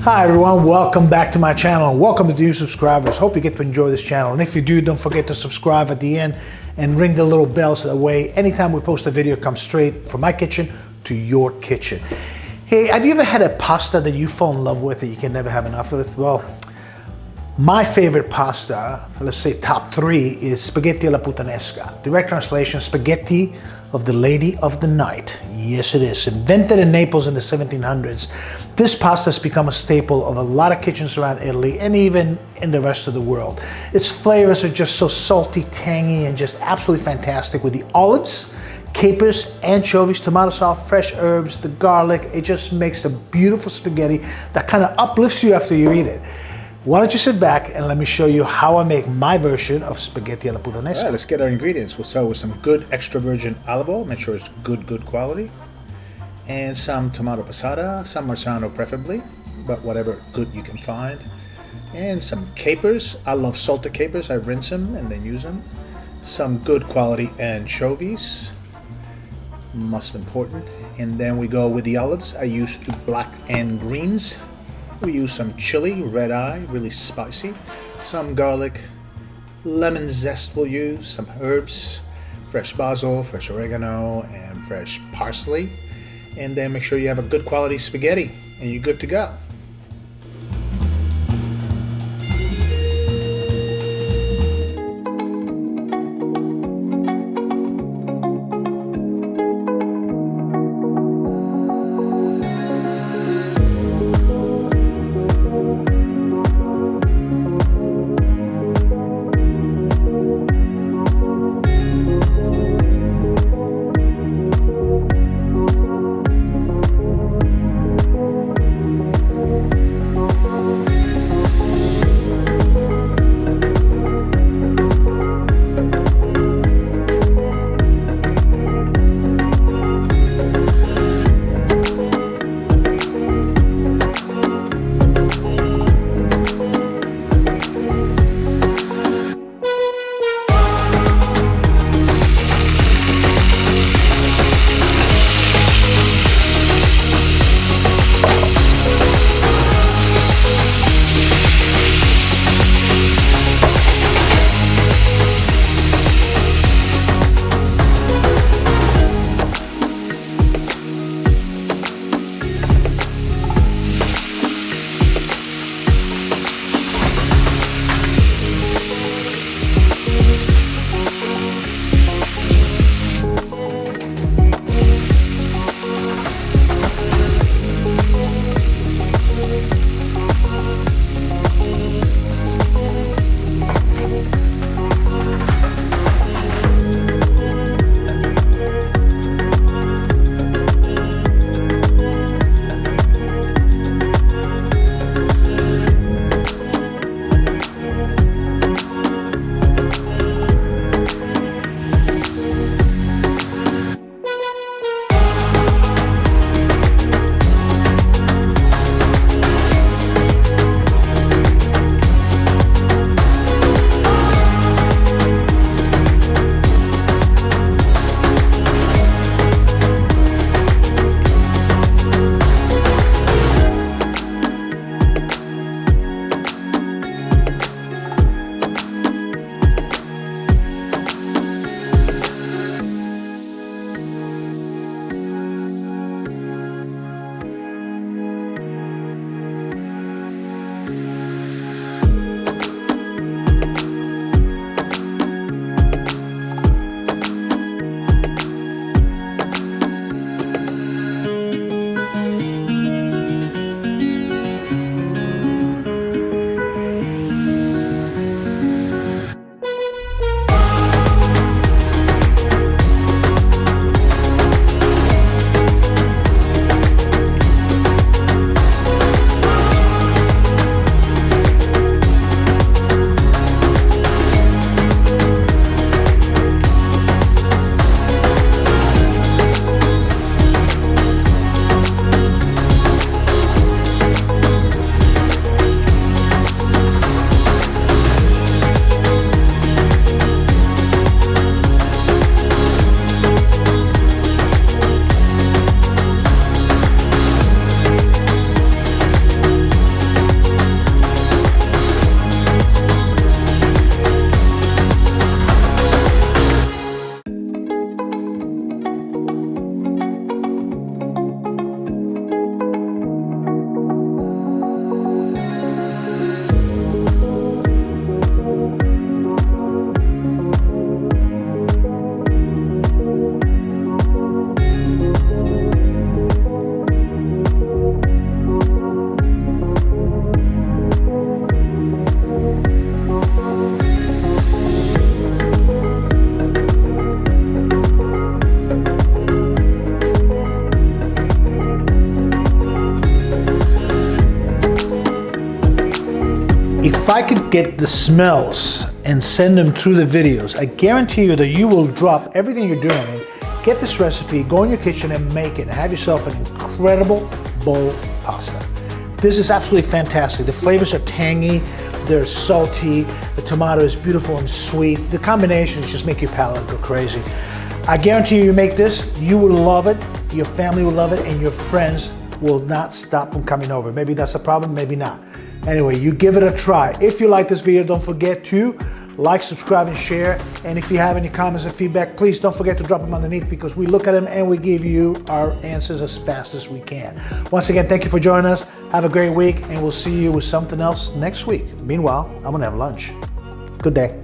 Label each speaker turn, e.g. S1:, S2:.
S1: Hi everyone, welcome back to my channel and welcome to the new subscribers. Hope you get to enjoy this channel, and if you do, don't forget to subscribe at the end and ring the little bell so that way anytime we post a video it comes straight from my kitchen to your kitchen. Hey, have you ever had a pasta that you fall in love with that you can never have enough of? Well, my favorite pasta, let's say top 3, is spaghetti alla puttanesca. Direct translation, spaghetti of the Lady of the Night. Yes, it is. Invented in Naples in the 1700s, this pasta has become a staple of a lot of kitchens around Italy and even in the rest of the world. Its flavors are just so salty, tangy, and just absolutely fantastic with the olives, capers, anchovies, tomato sauce, fresh herbs, the garlic. It just makes a beautiful spaghetti that kind of uplifts you after you eat it. Why don't you sit back and let me show you how I make my version of spaghetti alla puttanesca.
S2: All right, let's get our ingredients. We'll start with some good extra virgin olive oil. Make sure it's good quality. And some tomato passata, some marzano preferably, but whatever good you can find. And some capers. I love salted capers. I rinse them and then use them. Some good quality anchovies. Most important. And then we go with the olives. I use the black and greens. We use some chili, red eye, really spicy, some garlic, lemon zest we'll use, some herbs, fresh basil, fresh oregano, and fresh parsley. And then make sure you have a good quality spaghetti and you're good to go.
S1: I could get the smells and send them through the videos, I guarantee you that you will drop everything you're doing and get this recipe, go in your kitchen and make it, and have yourself an incredible bowl of pasta. This is absolutely fantastic. The flavors are tangy, they're salty, the tomato is beautiful and sweet. The combinations just make your palate go crazy. I guarantee you make this, you will love it, your family will love it, and your friends will not stop from coming over. Maybe that's a problem, maybe not. Anyway, you give it a try. If you like this video, don't forget to like, subscribe, and share. And if you have any comments and feedback, please don't forget to drop them underneath, because we look at them and we give you our answers as fast as we can. Once again, thank you for joining us. Have a great week, and we'll see you with something else next week. Meanwhile, I'm gonna have lunch. Good day.